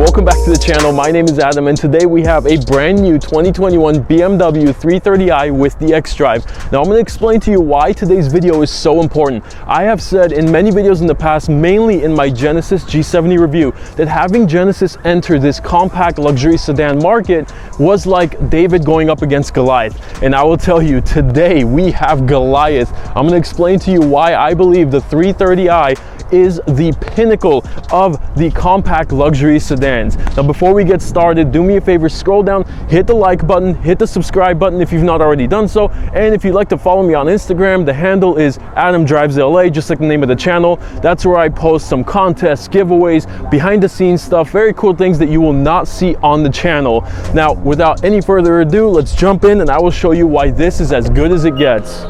Welcome back to the channel. My name is Adam and today we have a brand new 2021 BMW 330i with the xDrive. Now I'm going to explain to you why today's video is so important. I have said in many videos in the past, mainly in my Genesis G70 review, that having Genesis enter this compact luxury sedan market was like David going up against Goliath. And I will tell you, today we have Goliath. I'm going to explain to you why I believe the 330i is the pinnacle of the compact luxury sedans. Now before we get started, do me a favor, scroll down, hit the like button, hit the subscribe button if you've not already done so, and if you'd like to follow me on Instagram, the handle is AdamDrivesLA, just like the name of the channel. That's where I post some contests, giveaways, behind the scenes stuff, very cool things that you will not see on the channel. Now without any further ado, let's jump in and I will show you why this is as good as it gets.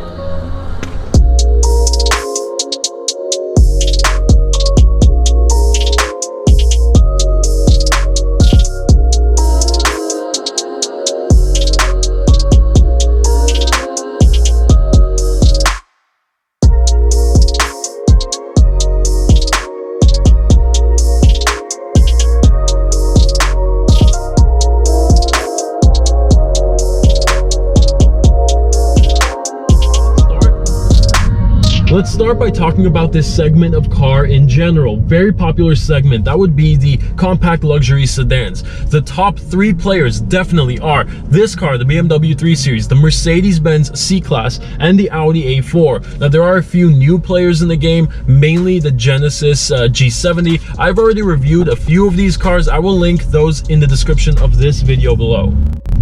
Let's start by talking about this segment of car in general. Very popular segment. That would be the compact luxury sedans. The top three players definitely are this car, the BMW 3 Series, the Mercedes Benz C Class, and the Audi A4. Now there are a few new players in the game, mainly the Genesis G70. I've already reviewed a few of these cars. I will link those in the description of this video below.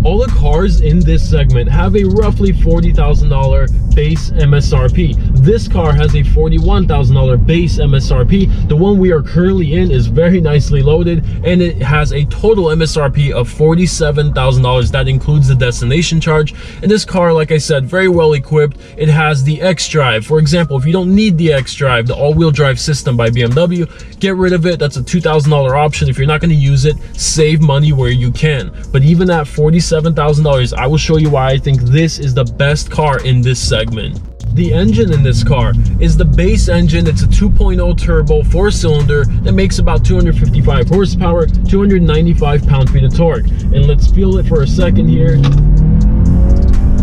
All the cars in this segment have a roughly $40,000 base MSRP. This car has a $41,000 base MSRP. The one we are currently in is very nicely loaded and it has a total MSRP of $47,000. That includes the destination charge. And this car, like I said, very well equipped. It has the xDrive. For example, if you don't need the xDrive, the all-wheel drive system by BMW, get rid of it. That's a $2,000 option. If you're not going to use it, save money where you can. But even at $47,000, I will show you why I think this is the best car in this segment. The engine in this car is the base engine. It's a 2.0 turbo 4-cylinder that makes about 255 horsepower, 295 pound-feet of torque. And let's feel it for a second here.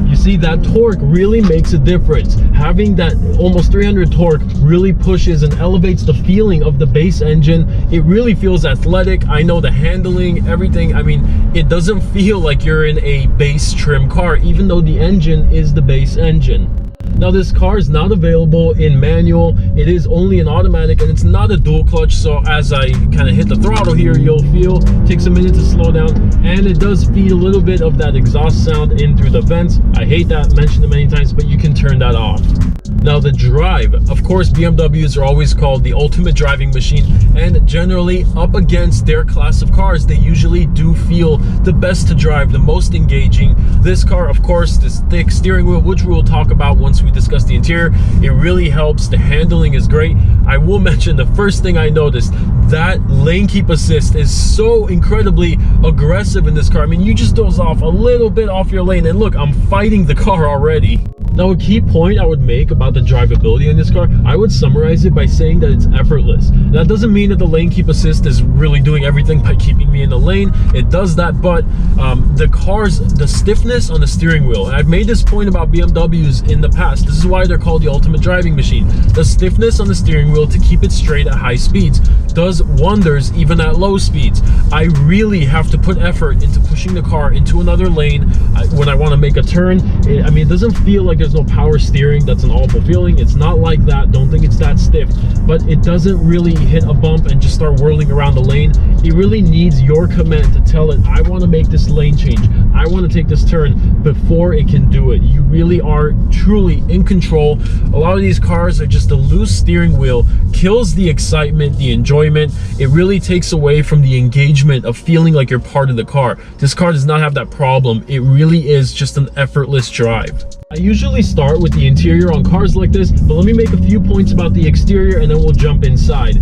You see, that torque really makes a difference. Having that almost 300 torque really pushes and elevates the feeling of the base engine. It really feels athletic. I know the handling, everything. I mean, it doesn't feel like you're in a base trim car, even though the engine is the base engine. Now this car is not available in manual. It is only an automatic and it's not a dual clutch. So as I kind of hit the throttle here, you'll feel it takes a minute to slow down, and it does feed a little bit of that exhaust sound in through the vents. I hate that, mentioned it many times, but you can turn that off. Now the drive, of course, BMWs are always called the ultimate driving machine, and generally up against their class of cars, they usually do feel the best to drive, the most engaging. This car, of course, this thick steering wheel, which we will talk about once we discuss the interior, it really helps. The handling is great. I will mention the first thing I noticed, that lane keep assist is so incredibly aggressive in this car. I mean, you just doze off a little bit off your lane and look, I'm fighting the car already. Now a key point I would make about the drivability in this car, I would summarize it by saying that it's effortless. That doesn't mean that the lane keep assist is really doing everything by keeping me in the lane. It does that, but the stiffness on the steering wheel, and I've made this point about BMWs in the past, this is why they're called the ultimate driving machine. The stiffness on the steering wheel to keep it straight at high speeds does wonders even at low speeds. I really have to put effort into pushing the car into another lane when I want to make a turn. I mean, it doesn't feel like there's no power steering. That's an awful feeling. It's not like that. Don't think it's that stiff, but it doesn't really hit a bump and just start whirling around the lane. It really needs your command to tell it, I want to make this lane change, I want to take this turn, before it can do it. You really are truly in control. A lot of these cars are just a loose steering wheel, kills the excitement, the enjoyment. It really takes away from the engagement of feeling like you're part of the car. This car does not have that problem. It really is just an effortless drive. I usually start with the interior on cars like this, but let me make a few points about the exterior and then we'll jump inside.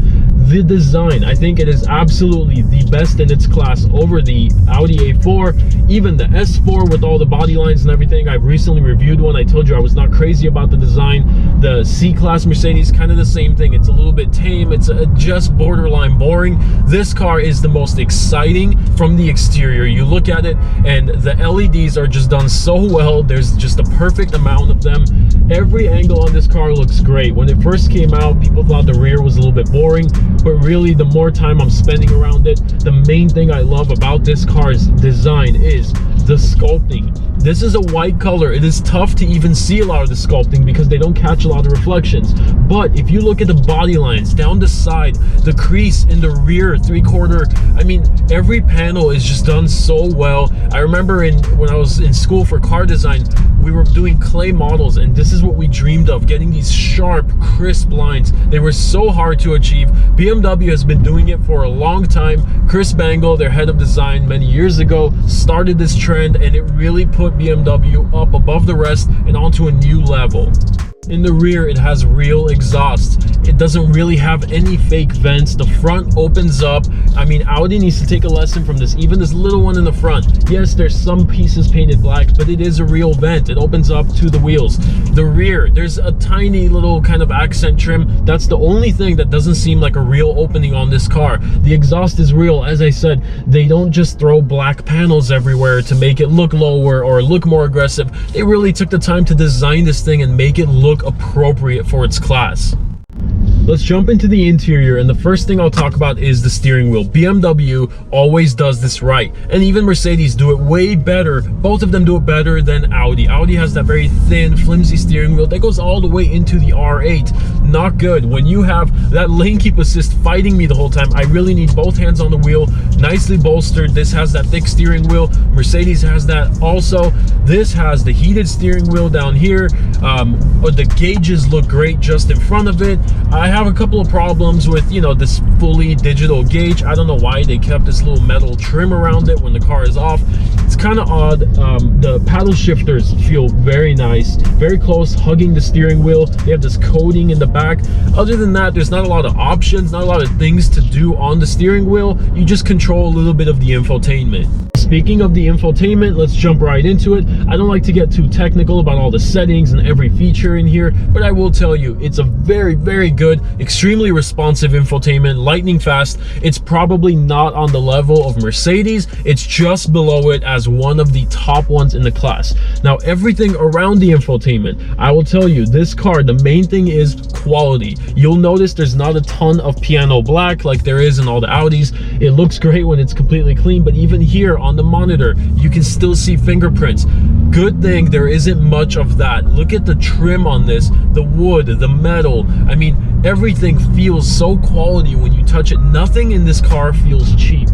The design, I think it is absolutely the best in its class over the Audi A4, even the S4 with all the body lines and everything. I've recently reviewed one. I told you I was not crazy about the design. The C-Class Mercedes, kind of the same thing. It's a little bit tame. It's just borderline boring. This car is the most exciting from the exterior. You look at it and the LEDs are just done so well. There's just a perfect amount of them. Every angle on this car looks great. When it first came out, people thought the rear was a little bit boring, but really the more time I'm spending around it, the main thing I love about this car's design is the sculpting. This is a white color. It is tough to even see a lot of the sculpting because they don't catch a lot of reflections. But if you look at the body lines down the side, the crease in the rear 3/4, I mean, every panel is just done so well. I remember when I was in school for car design, we were doing clay models, and this is what we dreamed of, getting these sharp, crisp lines. They were so hard to achieve. BMW has been doing it for a long time. Chris Bangle, their head of design many years ago, started this trend, and it really put BMW up above the rest and onto a new level. In the rear, it has real exhaust. It doesn't really have any fake vents. The front opens up. I mean, Audi needs to take a lesson from this. Even this little one in the front. Yes, there's some pieces painted black, but it is a real vent. It opens up to the wheels. The rear, there's a tiny little kind of accent trim. That's the only thing that doesn't seem like a real opening on this car. The exhaust is real. As I said, they don't just throw black panels everywhere to make it look lower or look more aggressive. They really took the time to design this thing and make it look appropriate for its class. Let's jump into the interior, and the first thing I'll talk about is the steering wheel. BMW always does this right, and even Mercedes do it way better. Both of them do it better than Audi. Audi has that very thin, flimsy steering wheel that goes all the way into the R8. Not good. When you have that lane keep assist fighting me the whole time, I really need both hands on the wheel, nicely bolstered. This has that thick steering wheel. Mercedes has that also. This has the heated steering wheel down here. The gauges look great just in front of it. I have a couple of problems with, you know, this fully digital gauge. I don't know why they kept this little metal trim around it when the car is off. It's kind of odd. The paddle shifters feel very nice, very close, hugging the steering wheel. They have this coating in the back. Other than that, there's not a lot of options, not a lot of things to do on the steering wheel. You just control a little bit of the infotainment. Speaking of the infotainment, let's jump right into it. I don't like to get too technical about all the settings and every feature in here, but I will tell you, it's a very, very good, extremely responsive infotainment, lightning fast. It's probably not on the level of Mercedes. It's just below it as one of the top ones in the class. Now, everything around the infotainment, I will tell you, this car, the main thing is quality. You'll notice there's not a ton of piano black like there is in all the Audis. It looks great when it's completely clean, but even here on the monitor, you can still see fingerprints. Good thing there isn't much of that. Look at the trim on this, the wood, the metal. I mean, everything feels so quality when you touch it. Nothing in this car feels cheap.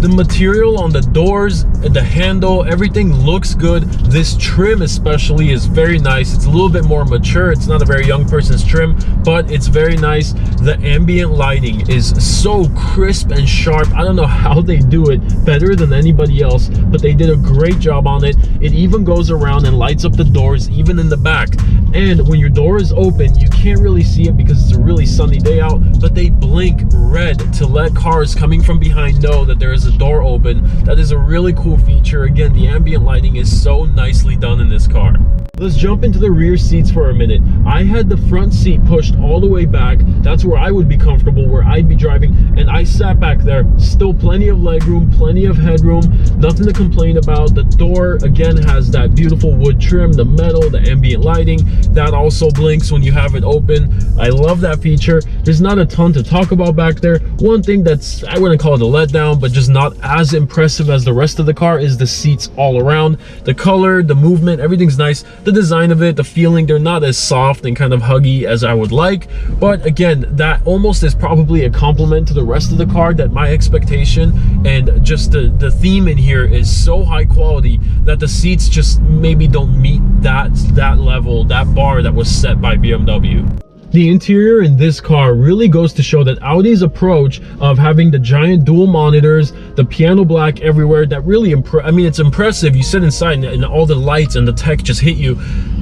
The material on the doors, the handle, everything looks good. This trim especially is very nice. It's a little bit more mature. It's not a very young person's trim, but it's very nice. The ambient lighting is so crisp and sharp. I don't know how they do it better than anybody else, but they did a great job on it. It even goes around and lights up the doors, even in the back. And when your door is open, you can't really see it because it's a really sunny day out, but they blink red to let cars coming from behind know that there is a door open. That is a really cool feature. Again, the ambient lighting is so nicely done in this car. Let's jump into the rear seats for a minute. I had the front seat pushed all the way back. That's where I would be comfortable, where I'd be driving, and I sat back there. Still plenty of legroom, plenty of headroom, nothing to complain about. The door, again, has that beautiful wood trim, the metal, the ambient lighting. That also blinks when you have it open. I love that feature. There's not a ton to talk about back there. One thing that's, I wouldn't call it a letdown, but just not as impressive as the rest of the car is the seats all around. The color, the movement, everything's nice. The design of it, the feeling, they're not as soft and kind of huggy as I would like, but again, that almost is probably a compliment to the rest of the car, that my expectation and just the theme in here is so high quality that the seats just maybe don't meet that level, that bar that was set by BMW. The interior in this car really goes to show that Audi's approach of having the giant dual monitors, the piano black everywhere. That really I mean, it's impressive. You sit inside and all the lights and the tech just hit you.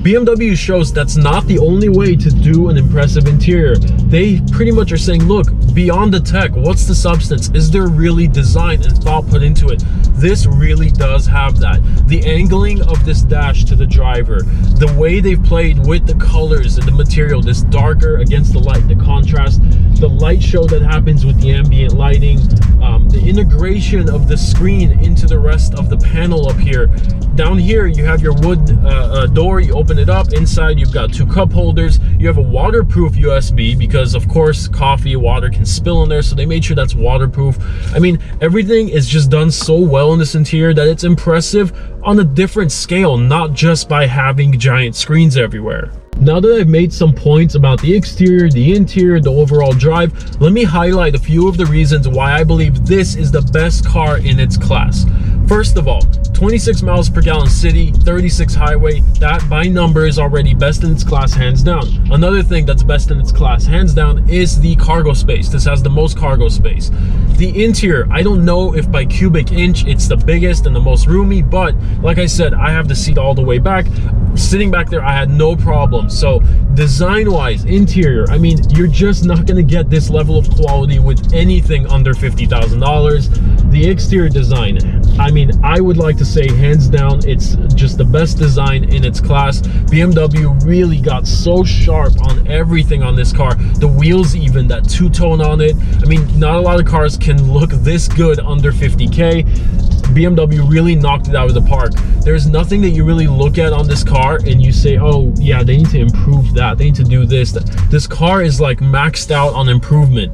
BMW shows that's not the only way to do an impressive interior. They pretty much are saying, look, beyond the tech, what's the substance? Is there really design and thought put into it? This really does have that. The angling of this dash to the driver, the way they've played with the colors and the material, this darker against the light, the contrast, the light show that happens with the ambient lighting, the integration of the screen into the rest of the panel up here. Down here, you have your wood door. You open it up. Inside, you've got 2 cup holders. You have a waterproof USB because, of course, coffee, water can spill in there. So they made sure that's waterproof. I mean, everything is just done so well in this interior that it's impressive on a different scale, not just by having giant screens everywhere. Now that I've made some points about the exterior, the interior, the overall drive, let me highlight a few of the reasons why I believe this is the best car in its class. First of all, 26 miles per gallon city, 36 highway, that by number is already best in its class, hands down. Another thing that's best in its class, hands down, is the cargo space. This has the most cargo space. The interior, I don't know if by cubic inch it's the biggest and the most roomy, but like I said, I have the seat all the way back. Sitting back there, I had no problem. So design-wise, interior, I mean, you're just not gonna get this level of quality with anything under $50,000. The exterior design, I mean, I would like to say hands down, it's just the best design in its class. BMW really got so sharp on everything on this car. The wheels, even that two-tone on it. I mean, not a lot of cars can look this good under 50K. BMW really knocked it out of the park. There's nothing that you really look at on this car and you say, oh yeah, they need to improve that, they need to do this. This car is like maxed out on improvement.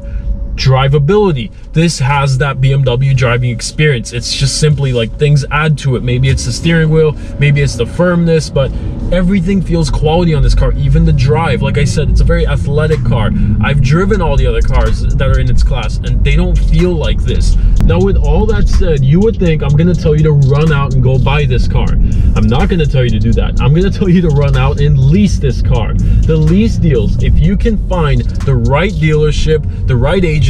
Drivability, this has that BMW driving experience. It's just simply like things add to it. Maybe it's the steering wheel, maybe it's the firmness, but everything feels quality on this car. Even the drive, like I said, it's a very athletic car. I've driven all the other cars that are in its class and they don't feel like this. Now with all that said, you would think I'm gonna tell you to run out and go buy this car. I'm not gonna tell you to do that. I'm gonna tell you to run out and lease this car. The lease deals, if you can find the right dealership, the right agency,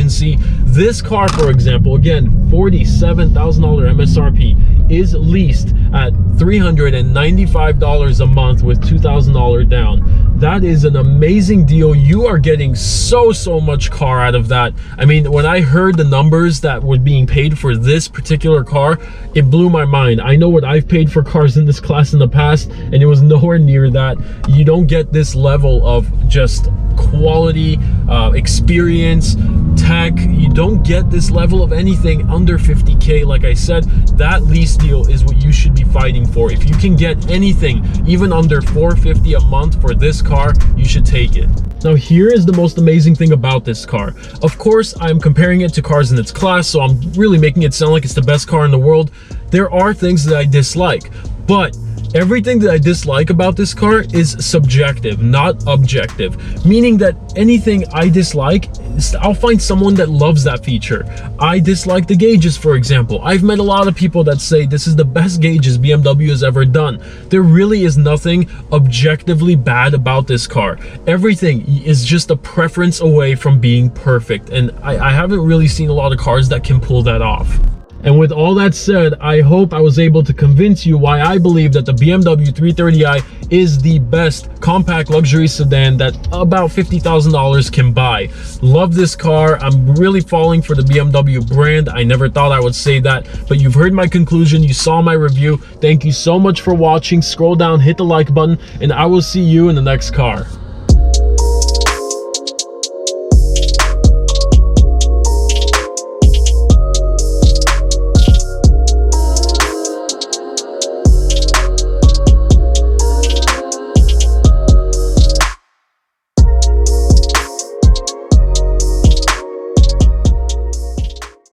this car, for example, again, $47,000 MSRP, is leased at $395 a month with $2,000 down. That is an amazing deal. You are getting so much car out of that. I mean, when I heard the numbers that were being paid for this particular car, it blew my mind. I know what I've paid for cars in this class in the past, and it was nowhere near that. You don't get this level of just quality, experience, tech. You don't get this level of anything under 50K. Like I said, that lease deal is what you should be fighting for. If you can get anything even under $450 a month for this car, you should take it. Now here is the most amazing thing about this car. Of course, I'm comparing it to cars in its class, so I'm really making it sound like it's the best car in the world. There are things that I dislike, but everything that I dislike about this car is subjective, not objective. Meaning that anything I dislike, I'll find someone that loves that feature. I dislike the gauges, for example. I've met a lot of people that say this is the best gauges BMW has ever done. There really is nothing objectively bad about this car. Everything is just a preference away from being perfect. And I haven't really seen a lot of cars that can pull that off. And with all that said, I hope I was able to convince you why I believe that the BMW 330i is the best compact luxury sedan that about $50,000 can buy. Love this car. I'm really falling for the BMW brand. I never thought I would say that, but you've heard my conclusion. You saw my review. Thank you so much for watching. Scroll down, hit the like button, and I will see you in the next car.